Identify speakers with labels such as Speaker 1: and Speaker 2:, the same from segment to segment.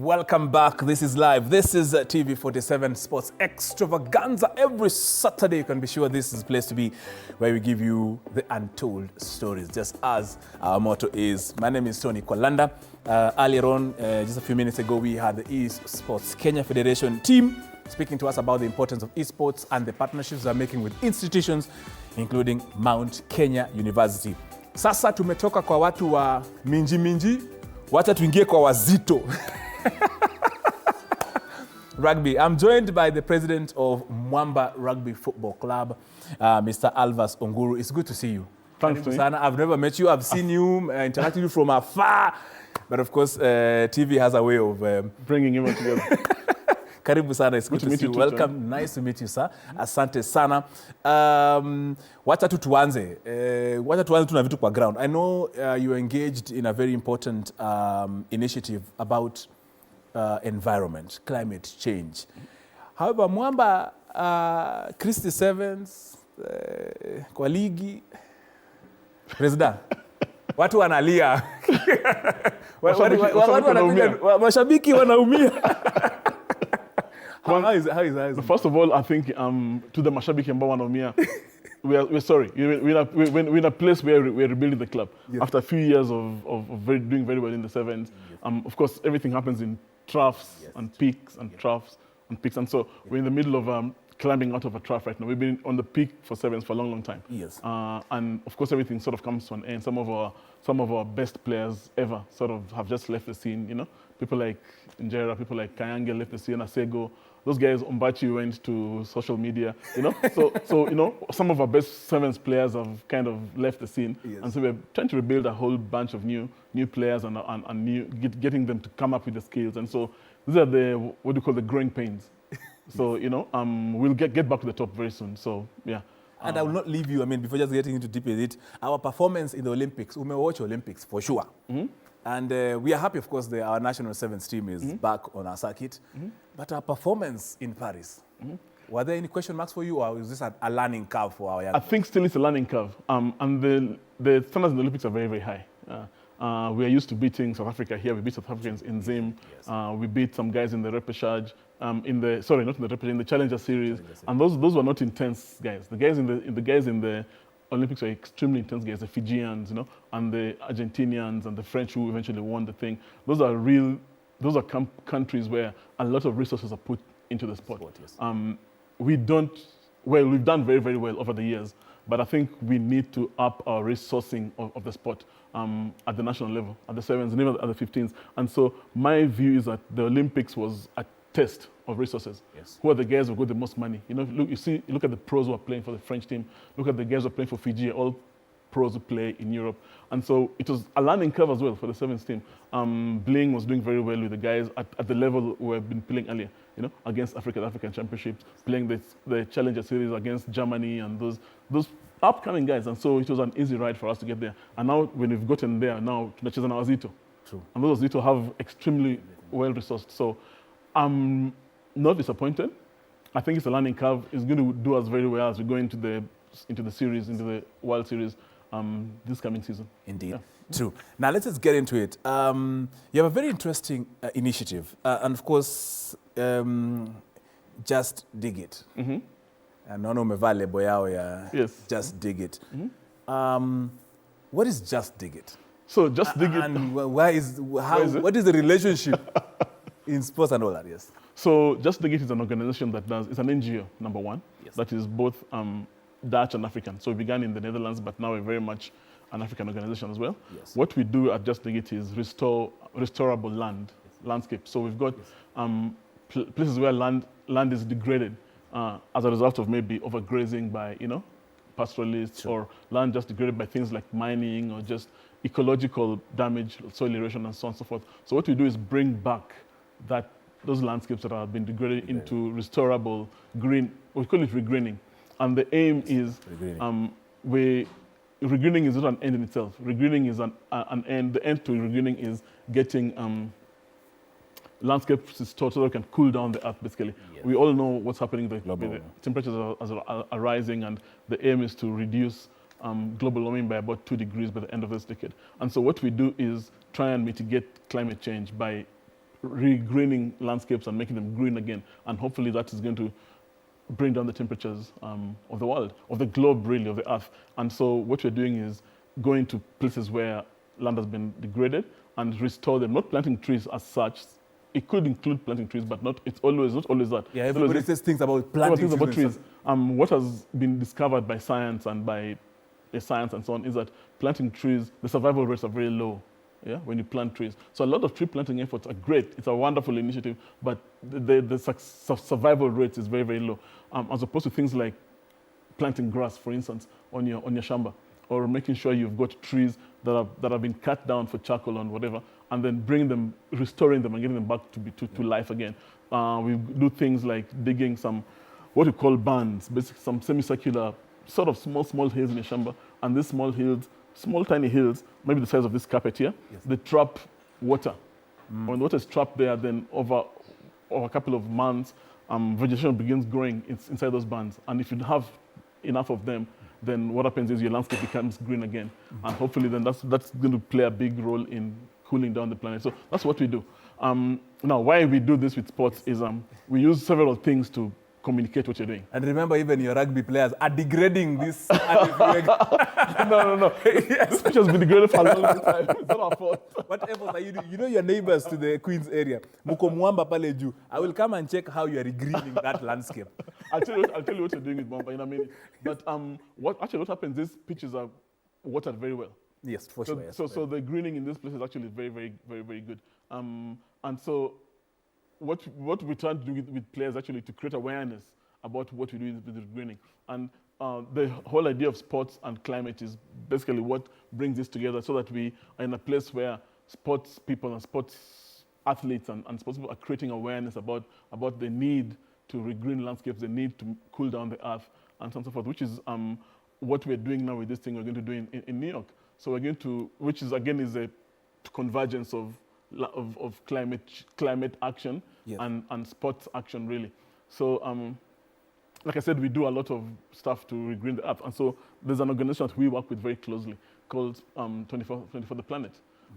Speaker 1: Welcome back. This is live. This is TV47 Sports Extravaganza. Every Saturday, you can be sure this is the place to be, where we give you the untold stories, just as our motto is. My name is Tony Kwalanda. Earlier on, just a few minutes ago, we had the eSports Kenya Federation team speaking to us about the importance of esports and the partnerships they're making with institutions, including Mount Kenya University. Sasa tumetoka kwa watu wa minji, wacha tuingie kwa wazito. Rugby. I'm joined by the president of Mwamba Rugby Football Club, Mr. Alvas Onguru. It's good to see you.
Speaker 2: Thanks, Tony.
Speaker 1: I've never met you. I've seen you, interacted with you from afar. But of course, TV has a way of
Speaker 2: bringing everyone together.
Speaker 1: Karibu sana. It's good to see you. Welcome. Too. Nice to meet you, sir. Asante sana. Wacha tu tuanze. Wacha tuanze tuna vitu kwa ground. I know you're engaged in a very important initiative about environment, climate change. However, Mwamba, Christy Sevens, kwa ligi, President, watu wanalia. Mashabiki wanaumia. How is it?
Speaker 2: First of all, I think to the mashabiki ambao wanaumia, we're sorry. We're in a place where we're rebuilding the club. Yes. After a few years of doing very well in the sevens. Yes. Of course, everything happens in troughs, yes, and peaks and troughs and peaks. And so we're in the middle of climbing out of a trough right now. We've been on the peak for sevens for a long time. Yes. And of course, everything sort of comes to an end. Some of our best players ever sort of have just left the scene. You know, people like Njera, people like Kayange left the scene, Asego. Those guys, Ombachi went to social media, you know. So you know, some of our best sevens players have kind of left the scene, yes, and so we're trying to rebuild a whole bunch of new players and getting them to come up with the skills. And so these are the what do you call the growing pains. So you know, we'll get back to the top very soon. So yeah.
Speaker 1: And I will not leave you. I mean, before just getting into deep with it, our performance in the Olympics. We may watch Olympics for sure. Mm-hmm. And we are happy, of course, our national sevens team is mm-hmm. back on our circuit. Mm-hmm. But our performance in Paris, mm-hmm. were there any question marks for you, or is this a learning curve for our young
Speaker 2: I think still it's a learning curve. And the standards in the Olympics are very, very high. We are used to beating South Africa here. We beat South Africans in Zim. Yes. We beat some guys in the repechage, not in the repechage, in the Challenger Series. And those were not intense guys. The guys in the Olympics were extremely intense guys, the Fijians, you know, and the Argentinians and the French who eventually won the thing. Those are countries where a lot of resources are put into the sport. Yes. We've done very, very well over the years, but I think we need to up our resourcing of the sport at the national level, at the sevens and even at the 15s. And so my view is that the Olympics was a test of resources. Yes. Who are the guys who got the most money? You know, look at the pros who are playing for the French team. Look at the guys who are playing for Fiji, all pros who play in Europe. And so it was a learning curve as well for the sevens team. Bling was doing very well with the guys at the level we have been playing earlier, you know, against African Championships, playing the Challenger Series against Germany and those upcoming guys. And so it was an easy ride for us to get there. And now when we've gotten there, now tunacheza na wazito. True. And those wazito have extremely well-resourced. So I'm not disappointed. I think it's a learning curve. It's going to do us very well as we go into the series, into the World Series this coming season.
Speaker 1: Indeed. Yeah. True. Now let's just get into it. You have a very interesting initiative. And of course, Just Dig It. Mm-hmm. Nono mevale boyao ya
Speaker 2: yes.
Speaker 1: Just Dig It. Mm-hmm. What is Just Dig It?
Speaker 2: So Just Dig It.
Speaker 1: And what is the relationship in sports and all that? Yes.
Speaker 2: So Just Dig It is an organization it's an NGO, number one, yes, that is both Dutch and African. So we began in the Netherlands, but now we're very much an African organization as well. Yes. What we do at Just Dig It is restorable landscape. So we've got places where land is degraded as a result of maybe overgrazing by, you know, pastoralists, sure, or land just degraded by things like mining or just ecological damage, soil erosion, and so on and so forth. So what we do is bring back those landscapes that have been degraded into restorable green. We call it regreening. And the aim is, regreening is not an end in itself. Regreening is an end. The end to regreening is getting landscapes restored so that we can cool down the earth, basically. Yes. We all know what's happening. The temperatures are rising, and the aim is to reduce global warming by about 2 degrees by the end of this decade. And so what we do is try and mitigate climate change by regreening landscapes and making them green again. And hopefully that is going to bring down the temperatures of the world, of the globe really, of the earth. And so what we're doing is going to places where land has been degraded and restore them, not planting trees as such. It could include planting trees, but not always that.
Speaker 1: Yeah, everybody says things about planting
Speaker 2: trees. What has been discovered by science and by science and so on is that planting trees, the survival rates are very low. Yeah, when you plant trees. So a lot of tree planting efforts are great. It's a wonderful initiative, but the survival rate is very, very low. As opposed to things like planting grass, for instance, on your shamba, or making sure you've got trees that have been cut down for charcoal and whatever, and then restoring them and getting them back to life again. We do things like digging some, what we call bands, basically some semicircular, sort of small hills in your shamba, and these small tiny hills, maybe the size of this carpet here, they trap water. When the water is trapped there, then over a couple of months, vegetation begins growing inside those bands. And if you have enough of them, then what happens is your landscape becomes green again. And hopefully then that's going to play a big role in cooling down the planet. So that's what we do. Now, why we do this with sports is we use several things to communicate what you're doing.
Speaker 1: And remember, even your rugby players are degrading this.
Speaker 2: No. Yes. This pitch has been degraded for a long time. It's not our fault.
Speaker 1: What efforts are you doing? You know your neighbors to the Queen's area. Muko Mwamba pale juu. I will come and check how you are regreening that landscape.
Speaker 2: I'll tell you what you're doing with Bamba in a minute. But what happens is pitches are watered very well.
Speaker 1: Yes, for sure. Yes,
Speaker 2: so the greening in this place is actually very, very, very, very good. And so what we try to do with players actually to create awareness about what we do with the greening. And the whole idea of sports and climate is basically what brings this together so that we are in a place where sports people and sports athletes and sports people are creating awareness about the need to regreen landscapes, the need to cool down the earth, and so on and so forth, which is what we're doing now with this thing we're going to do in New York. So we're going to, which is again is a convergence of climate action and sports action really. So like I said, we do a lot of stuff to regreen the earth, and so there's an organization that we work with very closely called 24 the Planet.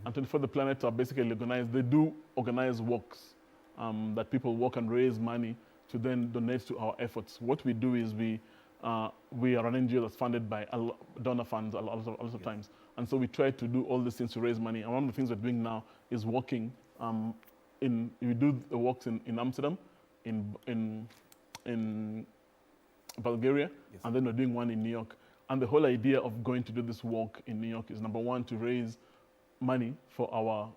Speaker 2: And 24 the Planet are basically organized. They do organize walks that people walk and raise money to then donate to our efforts. What we do is we are an NGO that's funded by donor funds a lot of times. And so we try to do all these things to raise money. And one of the things we're doing now is walking. We do the walks in Amsterdam, in Bulgaria, and then we're doing one in New York. And the whole idea of going to do this walk in New York is, number one, to raise money for our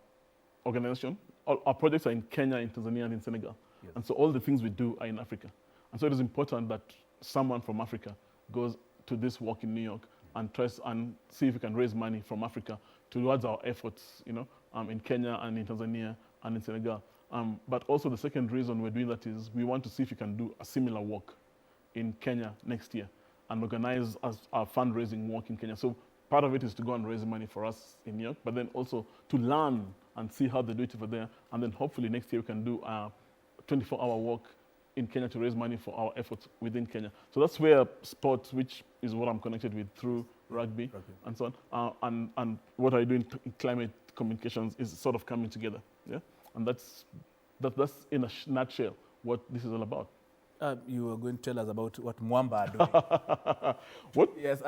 Speaker 2: organization. Our projects are in Kenya, in Tanzania, and in Senegal. Yes. And so all the things we do are in Africa. And so it is important that someone from Africa goes to this walk in New York and tries and see if we can raise money from Africa towards our efforts, in Kenya and in Tanzania and in Senegal. But also the second reason we're doing that is we want to see if we can do a similar walk in Kenya next year and organize our fundraising walk in Kenya. So part of it is to go and raise money for us in New York, but then also to learn and see how they do it over there. And then hopefully next year we can do a 24-hour walk in Kenya to raise money for our efforts within Kenya. So that's where sports, which is what I'm connected with through rugby and so on, and what I do in climate communications is sort of coming together. Yeah, and that's in a nutshell what this is all about.
Speaker 1: You were going to tell us about what Mwamba are doing.
Speaker 2: What?
Speaker 1: Yes,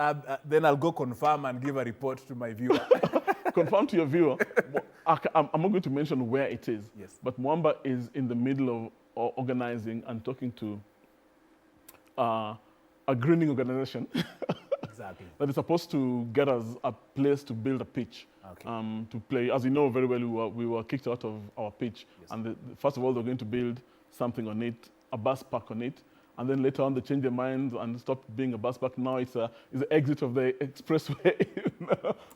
Speaker 1: then I'll go confirm and give a report to my viewer.
Speaker 2: Confirm to your viewer. I'm not going to mention where it is.
Speaker 1: Yes.
Speaker 2: But Mwamba is in the middle of organizing and talking to a greening organization.
Speaker 1: Exactly.
Speaker 2: That is supposed to get us a place to build a pitch.
Speaker 1: Okay.
Speaker 2: To play. As you know very well, we were kicked out of our pitch. Yes. And first of all, they're going to build something on it, a bus park on it, and then later on they changed their minds and stopped being a bus park. Now it's the exit of the expressway.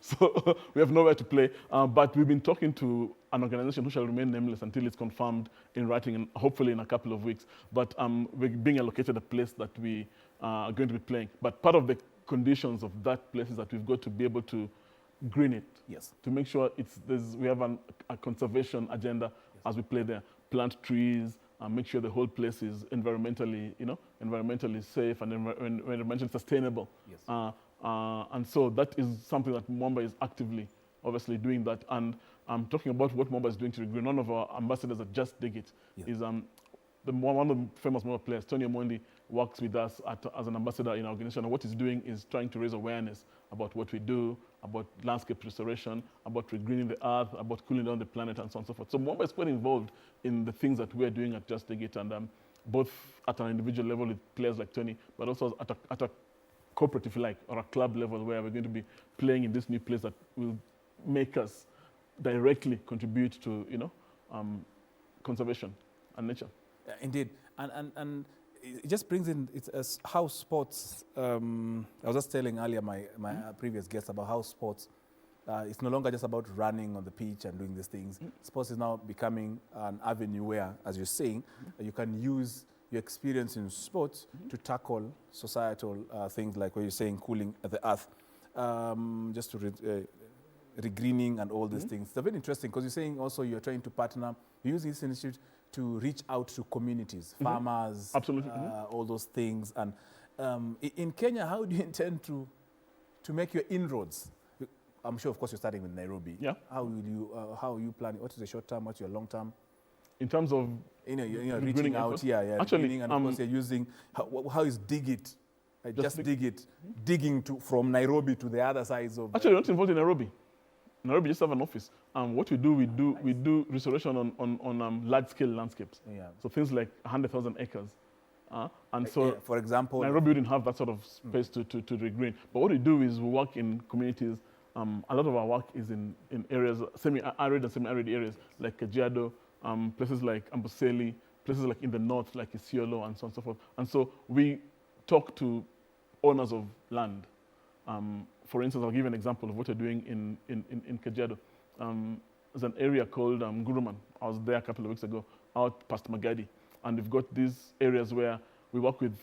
Speaker 2: So we have nowhere to play. But we've been talking to an organization who shall remain nameless until it's confirmed in writing, and hopefully in a couple of weeks. But we're being allocated a place that we are going to be playing. But part of the conditions of that place is that we've got to be able to green it.
Speaker 1: Yes.
Speaker 2: To make sure we have a conservation agenda as we play there. Plant trees, make sure the whole place is environmentally safe and environmentally sustainable. Yes. And so that is something that Mwamba is actively, obviously, doing that. And talking about what Mamba is doing to regreen, one of our ambassadors at Just Dig It is one of the famous Mamba players, Tony Omondi, works with us as an ambassador in our organization. And what he's doing is trying to raise awareness about what we do, about landscape restoration, about regreening the earth, about cooling down the planet, and so on and so forth. So Mamba is quite involved in the things that we're doing at Just Dig It, and both at an individual level with players like Tony, but also at a corporate, if you like, or a club level where we're going to be playing in this new place that will make us directly contribute to, conservation and nature.
Speaker 1: Indeed, and it just brings in how sports. I was just telling earlier my previous guest about how sports. It's no longer just about running on the pitch and doing these things. Sports is now becoming an avenue where, as you're saying, you can use your experience in sports to tackle societal things like what you're saying, cooling the earth, just to regreening and all these things. It's very interesting because you're saying also you're trying to partner, you use this initiative to reach out to communities, farmers,
Speaker 2: absolutely,
Speaker 1: all those things. And in Kenya, how do you intend to make your inroads? I'm sure, of course, you're starting with Nairobi.
Speaker 2: Yeah.
Speaker 1: How are you planning? What is the short term? What's your long term?
Speaker 2: In terms of
Speaker 1: reaching out,
Speaker 2: actually,
Speaker 1: and of course, you're using how is Dig It? Just Dig It, digging from Nairobi to the other sides of.
Speaker 2: Actually, we're not involved in Nairobi. Nairobi just have an office. What we do restoration on large-scale landscapes. Yeah. So things like 100,000 acres. And so,
Speaker 1: for example,
Speaker 2: Nairobi didn't have that sort of space to regreen. But what we do is we work in communities. A lot of our work is in areas, semi-arid and semi-arid areas, like Kajiado, places like Amboseli, places like in the north, like Isiolo, and so on and so forth. And so we talk to owners of land. For instance, I'll give you an example of what we're doing in Kajiado. There's an area called Guruman. I was there a couple of weeks ago, out past Magadi. And we've got these areas where we work with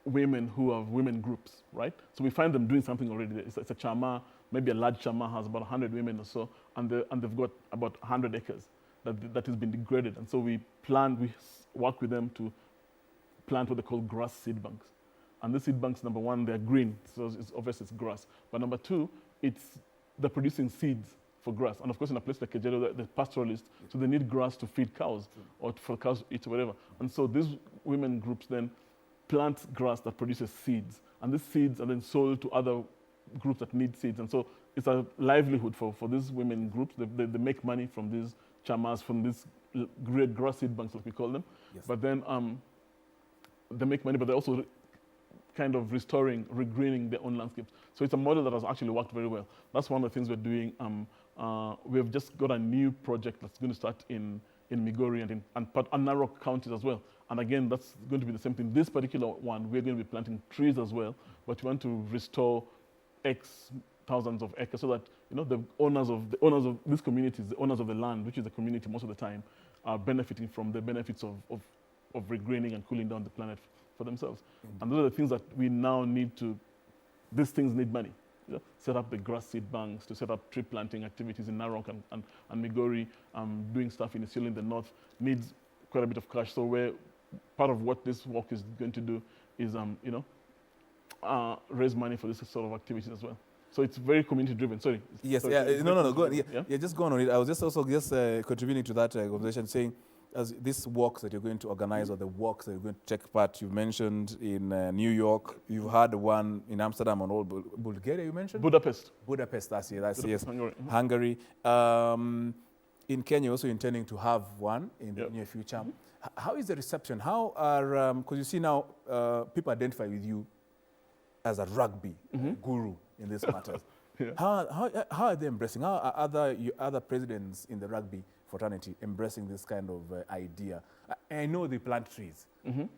Speaker 2: women who have women groups, right? So we find them doing something already. It's a chama, maybe a large chama has about 100 women or so, and they've got about 100 acres that has been degraded. And so we work with them to plant what they call grass seed banks. And the seed banks, number one, they're green, so it's obvious it's grass. But number two, they're producing seeds for grass. And of course, in a place like Kajiado, they're pastoralists, so they need grass to feed cows or for cows to eat or whatever. And so these women groups then plant grass that produces seeds. And these seeds are then sold to other groups that need seeds. And so it's a livelihood for these women groups. They make money from these chamas, from these great grass seed banks, like we call them. Yes. But then they make money, but they're also kind of regreening their own landscapes. So it's a model that has actually worked very well. That's one of the things we're doing. We've just got a new project that's going to start in Migori and Narok counties as well. And again, that's going to be the same thing. This particular one, we're going to be planting trees as well, but we want to restore X thousands of acres so that the owners of these communities, the owners of the land, which is the community most of the time, are benefiting from the benefits of regreening and cooling down the planet for themselves. And those are the things that we now need to. These things need money. Set up the grass seed banks, to set up tree planting activities in Narok and Migori, doing stuff in Isiolo in the north needs quite a bit of cash. So part of what this work is going to do is raise money for this sort of activities as well. So it's very community driven. Sorry.
Speaker 1: Yes. Go on. Yeah, just go on it. I was just contributing to that conversation, saying as these walks that you're going to organize or the walks that you're going to take part, you mentioned in New York, you've had one in Amsterdam and all, Bulgaria you mentioned?
Speaker 2: Budapest,
Speaker 1: that's yes.
Speaker 2: Hungary.
Speaker 1: In Kenya, also intending to have one in the near future. How is the reception? How are, because you see now, people identify with you as a rugby guru in these matters. How are they embracing? How are other presidents in the rugby fraternity embracing this kind of idea? I know they plant trees,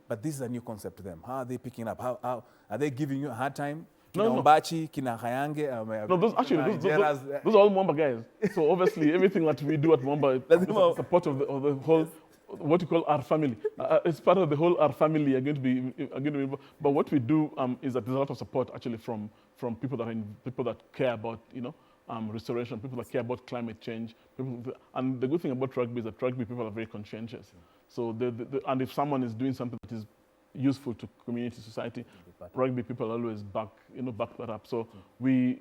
Speaker 1: but this is a new concept to them. How are they picking up? How are they giving you a hard time?
Speaker 2: No.
Speaker 1: Umbachi, Kina Hayange.
Speaker 2: No, those are all Mwamba guys. So obviously everything that we do at Mwamba is a part of the whole, what you call our family. It's part of the whole our family are going to be. But what we do is that there's a lot of support actually from people that care about restoration, people that care about climate change. And the good thing about rugby is that rugby people are very conscientious. So and if someone is doing something that is useful to community, society, rugby people always back that up. So we're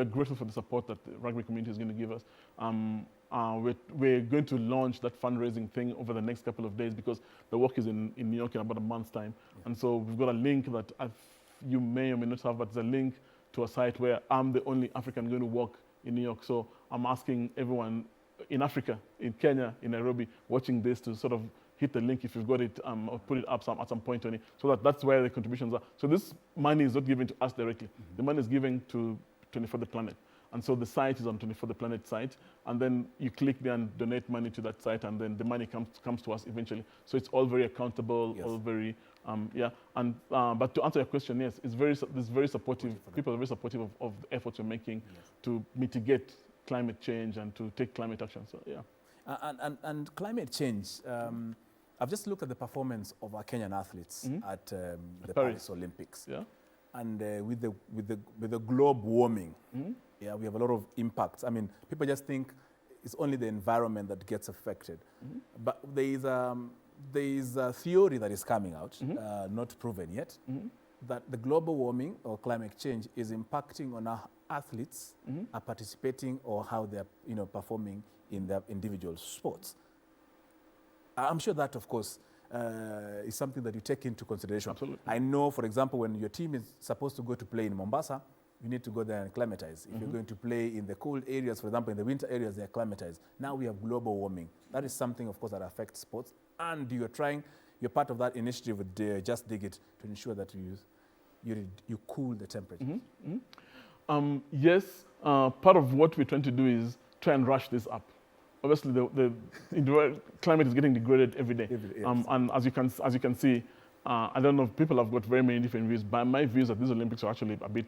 Speaker 2: grateful for the support that the rugby community is going to give us. We're going to launch that fundraising thing over the next couple of days because the work is in New York in about a month's time. And so we've got a link that you may or may not have, but it's a link to a site where I'm the only African going to work in New York. So I'm asking everyone in Africa, in Kenya, in Nairobi, watching this to sort of hit the link if you've got it or put it up at some point on it. So that's where the contributions are. So this money is not given to us directly. The money is given to 24 The Planet. And so the site is on 24 The Planet site. And then you click there and donate money to that site. And then the money comes to us eventually. So it's all very accountable, all very, And but to answer your question, yes, it's very supportive. People are very supportive of the efforts we're making to mitigate climate change and to take climate action. So, yeah.
Speaker 1: And climate change, I've just looked at the performance of our Kenyan athletes at the Paris Olympics.
Speaker 2: Yeah.
Speaker 1: And with the globe warming, we have a lot of impacts. I mean, people just think it's only the environment that gets affected. But there is a theory that is coming out, not proven yet, that the global warming or climate change is impacting on our athletes are participating or how they're performing in their individual sports. I'm sure that, of course, is something that you take into consideration.
Speaker 2: Absolutely.
Speaker 1: I know, for example, when your team is supposed to go to play in Mombasa, you need to go there and acclimatize. If you're going to play in the cold areas, for example, in the winter areas, they acclimatize. Now we have global warming. That is something, of course, that affects sports. And you're part of that initiative with Just Dig It to ensure that you cool the temperature.
Speaker 2: Yes, part of what we're trying to do is try and rush this up. Obviously, the climate is getting degraded every day. And as you can see, I don't know if people have got very many different views, but my views that these Olympics are actually a bit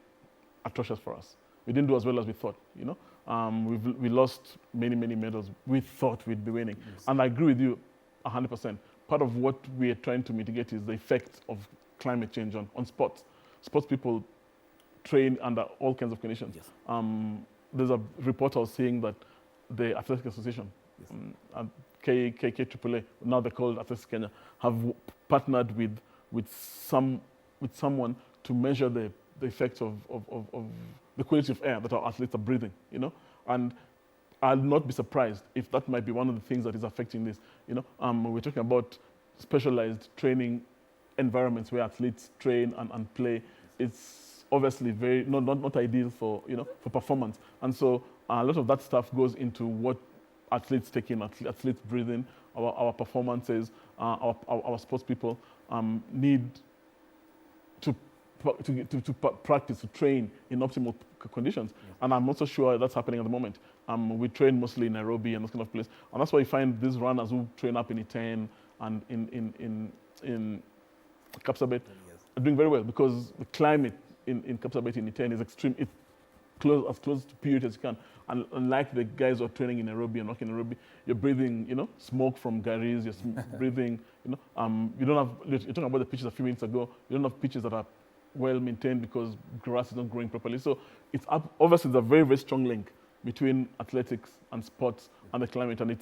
Speaker 2: atrocious for us. We didn't do as well as we thought, we lost many medals we thought we'd be winning. Yes. And I agree with you 100%. Part of what we are trying to mitigate is the effect of climate change on sports. Sports people train under all kinds of conditions. Yes. There's a report I was saying that the Athletic Association, and KAAA, now they're called Athletics Kenya, have partnered with someone to measure the effects of the quality of air that our athletes are breathing, And I'll not be surprised if that might be one of the things that is affecting this, We're talking about specialized training environments where athletes train and play. It's obviously very not ideal for performance, and so a lot of that stuff goes into what athletes take in, athletes breathe in, our performances, our sports people need to practice, to train in optimal conditions. Yes. And I'm also sure that's happening at the moment. We train mostly in Nairobi and this kind of place, and that's why you find these runners who train up in Iten and in Kapsabet are doing very well because the climate in Kapsabet in Iten is extreme. It's as close to purity as you can. And unlike the guys who are training in Nairobi and working in Nairobi, you're breathing, smoke from garis, you're breathing, you don't have, you're talking about the pitches a few minutes ago, you don't have pitches that are well maintained because grass is not growing properly. So it's obviously there's a very, very strong link between athletics and sports and the climate. And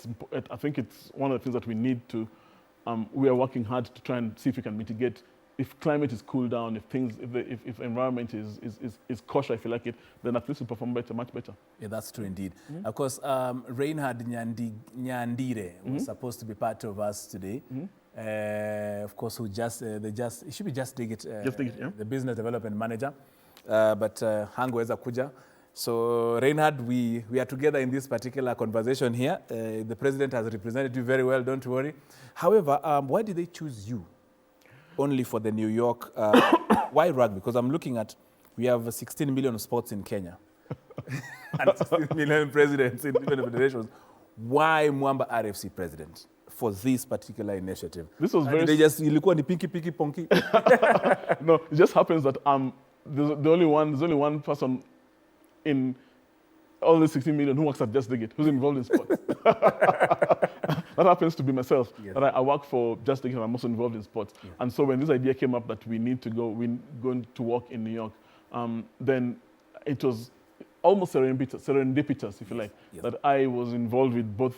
Speaker 2: I think it's one of the things that we need to, we are working hard to try and see if we can mitigate. If climate is cooled down, if environment is kosher, if you like it, then at least we perform better, much better. Yeah,
Speaker 1: that's true indeed. Of course, Reinhard Nyandire was supposed to be part of us today. Of course, it should be Just Dig It, the business development manager, but hangweza kuja. So Reinhard, we are together in this particular conversation here. The president has represented you very well, don't worry. However, why did they choose you? Only for the New York, why rugby? Because I'm looking at, we have 16 million sports in Kenya and 16 million presidents in different federations. Why Mwamba RFC president for this particular initiative?
Speaker 2: This was very...
Speaker 1: They just, ilikuwa ni pinky ponky.
Speaker 2: No, it just happens that there's only one person in all the 16 million who works at Just Dig It, who's involved in sports. That happens to be myself. Yes. That I work for Just Dig It and I'm also involved in sports. Yes. And so when this idea came up that we're going to work in New York, then it was almost serendipitous, if you like, that I was involved with both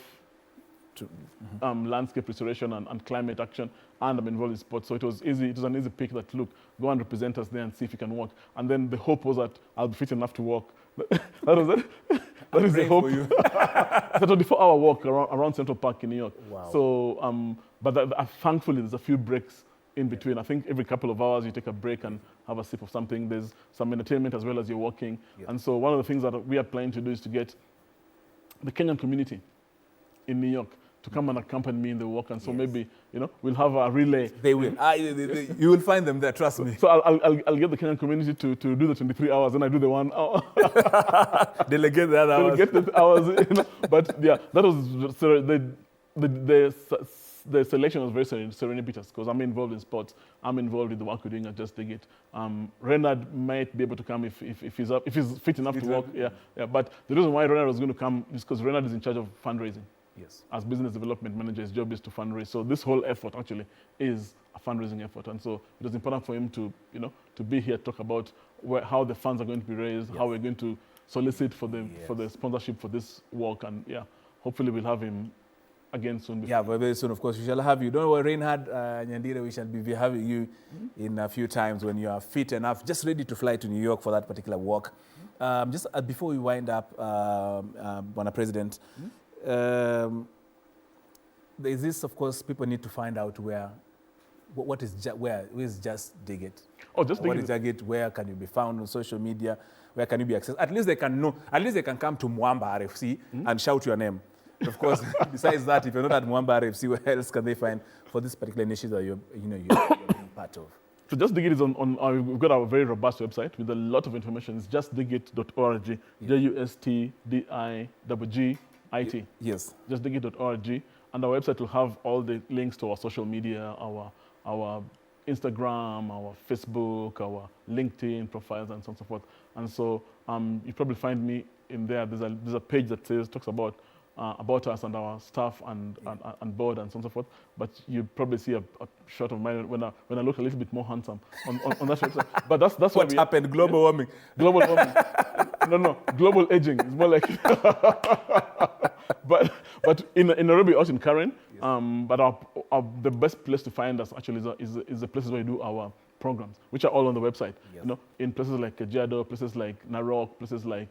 Speaker 2: landscape restoration and climate action, and I'm involved in sports. So it was easy. It was an easy pick that, look, go and represent us there and see if you can walk. And then the hope was that I'll be fit enough to walk. That was it. That is the hope. It's a 24-hour walk around Central Park in New York.
Speaker 1: Wow.
Speaker 2: So, thankfully, there's a few breaks in between. I think every couple of hours you take a break and have a sip of something. There's some entertainment as well as you're walking. Yep. And so one of the things that we are planning to do is to get the Kenyan community in New York to come and accompany me in the walk. And so maybe, we'll have a relay.
Speaker 1: They will. You will find them there, trust me.
Speaker 2: So I'll get the Kenyan community to do the 23 hours, and I do the 1 hour.
Speaker 1: Delegate the other hours.
Speaker 2: Delegate the hours. But yeah, that was the selection was very serendipitous because I'm involved in sports. I'm involved in the work we're doing at Just Dig It. Renard might be able to come if he's fit enough to walk. Yeah. But the reason why Renard was going to come is because Renard is in charge of fundraising.
Speaker 1: Yes. As
Speaker 2: business development manager, his job is to fundraise. So this whole effort actually is a fundraising effort. And so it was important for him to, to be here, talk about how the funds are going to be raised, how we're going to solicit for the sponsorship for this walk. And yeah, hopefully we'll have him again soon.
Speaker 1: Yeah, but very soon, of course, we shall have you. Don't worry, Reinhard Nyandire, we shall be having you in a few times when you are fit enough, just ready to fly to New York for that particular walk. Just before we wind up, Bwana President, there is this, of course, people need to find out where is Just Dig It?
Speaker 2: Oh, Just Dig It.
Speaker 1: What is Just Dig It? Where can you be found on social media? Where can you be accessed? At least they can know. At least they can come to Mwamba RFC and shout your name. Of course, besides that, if you're not at Mwamba RFC, where else can they find for this particular initiative that you're being part of?
Speaker 2: So Just Dig It is on we've got a very robust website with a lot of information. It's justdigit.org, JUSTDIGGIT.
Speaker 1: Yes.
Speaker 2: Justdigit.org. And our website will have all the links to our social media, our Instagram, our Facebook, our LinkedIn profiles, and so on and so forth. And so you probably find me in there. There's a page that talks about us and our staff and board and so on and so forth. But you probably see a shot of mine when I look a little bit more handsome on that website. But that's
Speaker 1: what happened. Global warming.
Speaker 2: Global warming. No. Global aging. It's more like. but in Nairobi, out in Karen. Yes. But the best place to find us actually is the places where we do our programs, which are all on the website. Yes. In places like Kajiado, places like Narok, places like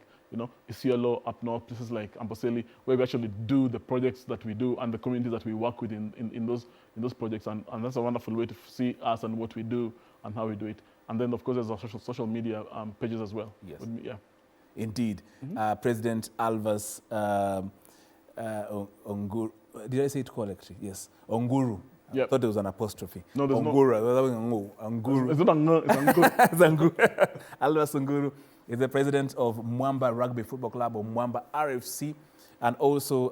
Speaker 2: Isiolo up north, places like Amboseli, where we actually do the projects that we do and the communities that we work with in those projects. And that's a wonderful way to see us and what we do and how we do it. And then, of course, there's our social media pages as well.
Speaker 1: Yes.
Speaker 2: Yeah.
Speaker 1: Indeed. President Alvas Onguru. Did I say it correctly? Yes. Onguru. Yep. I thought there was an apostrophe.
Speaker 2: No, there's
Speaker 1: Onguru.
Speaker 2: Onguru. It's not Onguru.
Speaker 1: It's Onguru. Alvas Onguru is the president of Mwamba Rugby Football Club, or Mwamba RFC, and also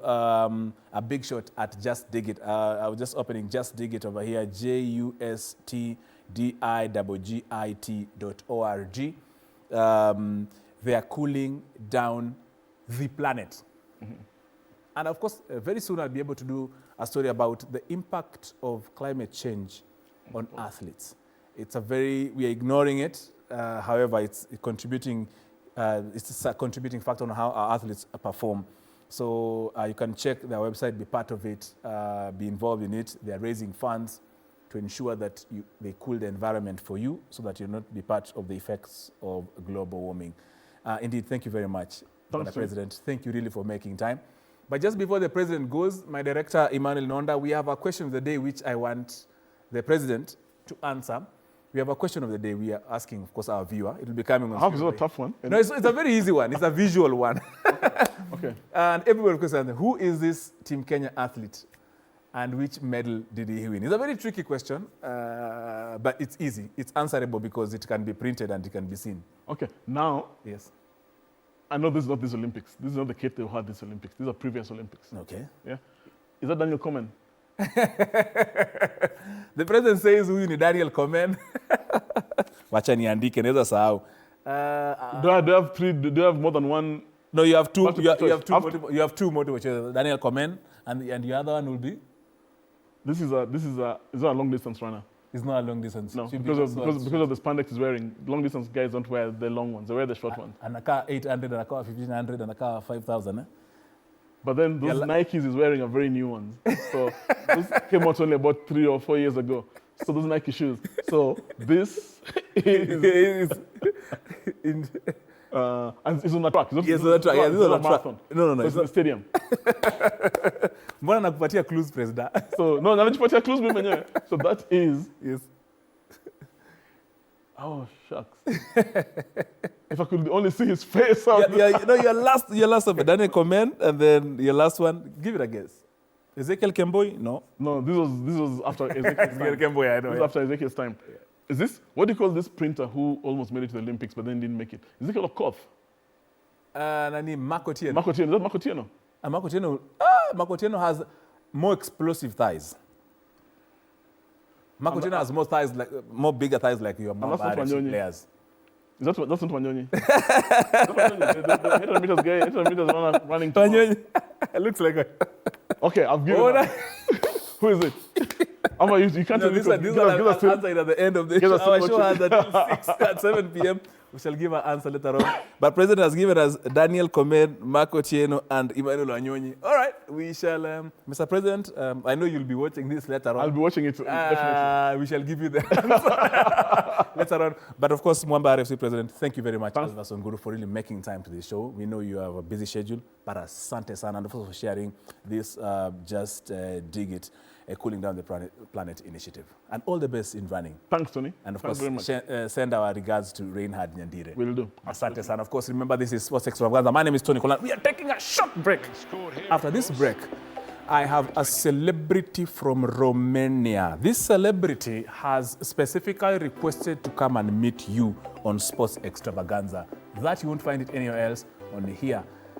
Speaker 1: a big shot at Just Dig It. I was just opening Just Dig It over here, JUSTDIGGIT.org. They are cooling down the planet. Mm-hmm. And of course, very soon I'll be able to do a story about the impact of climate change on athletes. We are ignoring it. However, it's a contributing factor on how our athletes perform. So you can check their website, be part of it, be involved in it. They are raising funds to ensure that they cool the environment for you so that you'll not be part of the effects of global warming. Indeed, thank you very much, Mr. President. Thank you really for making time. But just before the President goes, my director, Emmanuel Nonda, we have a question of the day which I want the President to answer. We have a question of the day we are asking, of course, our viewer. It will be coming on.
Speaker 2: I hope it's not a tough one.
Speaker 1: No, it's a very easy one. It's a visual one.
Speaker 2: Okay.
Speaker 1: And everybody will question, who is this Team Kenya athlete and which medal did he win? It's a very tricky question, but it's easy. It's answerable because it can be printed and it can be seen.
Speaker 2: Okay. Now,
Speaker 1: yes.
Speaker 2: I know this is not this Olympics. This is not the kid who had this Olympics. These are previous Olympics.
Speaker 1: Okay.
Speaker 2: Yeah. Is that Daniel Komen?
Speaker 1: The president says, huyu ni Daniel Komen. Wacha niandike, naweza sahau.
Speaker 2: Do I have more than one?
Speaker 1: No, you have two. You have two multiple choices. Daniel Komen, and the other one will be?
Speaker 2: This is a long distance runner.
Speaker 1: It's not a long distance.
Speaker 2: No, because of the spandex he's wearing. Long distance guys don't wear the long ones. They wear the short ones.
Speaker 1: And a car 800, and a car 1500, and a car 5,000.
Speaker 2: But then those Nikes he's wearing are very new ones. So those came out only about 3 or 4 years ago. So those Nike shoes. So this is and it's on the track.
Speaker 1: Yes, on the track. Yeah, this is on the track. No.
Speaker 2: So it's in the stadium.
Speaker 1: Mbona nakupatia clues, President?
Speaker 2: So no, nakupatia clues mimi mwenyewe. So that is
Speaker 1: yes.
Speaker 2: Oh shucks! If I could only see his face out.
Speaker 1: Yeah, you know your last one, Daniel comment, and then your last one. Give it a guess. Ezekiel Kemboi? No.
Speaker 2: No, this was after Ezekiel's time.
Speaker 1: Ezekiel Kemboi, I know.
Speaker 2: This was after Ezekiel's time. Yeah. Is this what do you call this printer who almost made it to the Olympics but then didn't make it? Ezekiel Okoth.
Speaker 1: Nani Marco Tieno.
Speaker 2: Marco Tieno. Is that Marco Tieno?
Speaker 1: Marco Tieno has more explosive thighs. Marco Tieno has more bigger thighs like your mom players.
Speaker 2: That's not Wanyonyi. The 800 meters guy, 800 meters running.
Speaker 1: Wanyonyi. It looks like a...
Speaker 2: Okay, I've given it. Who is it? You can't tell me.
Speaker 1: This one answer it at the end of the show. Our show has at 6 at 7 p.m. We shall give our answer later on. But President has given us Daniel Komen, Marco Tieno, and Emmanuel Wanyonyi. All right, we shall, Mr. President, I know you'll be watching this later on.
Speaker 2: I'll be watching it definitely.
Speaker 1: We shall give you the answer later on. But of course, Mwamba RFC President, thank you very much, Alva Guru, for really making time to this show. We know you have a busy schedule, but asante sana, and of course for sharing this Just Dig It, Cooling Down the Planet initiative. And all the best in running.
Speaker 2: Thanks, Tony.
Speaker 1: And of course, send our regards to Reinhard Nyandire.
Speaker 2: Will do.
Speaker 1: Asante sana. Of course, remember this is Sports Extravaganza. My name is Tony Kolan. We are taking a short break. After this break, I have a celebrity from Romania. This celebrity has specifically requested to come and meet you on Sports Extravaganza. That you won't find it anywhere else, only here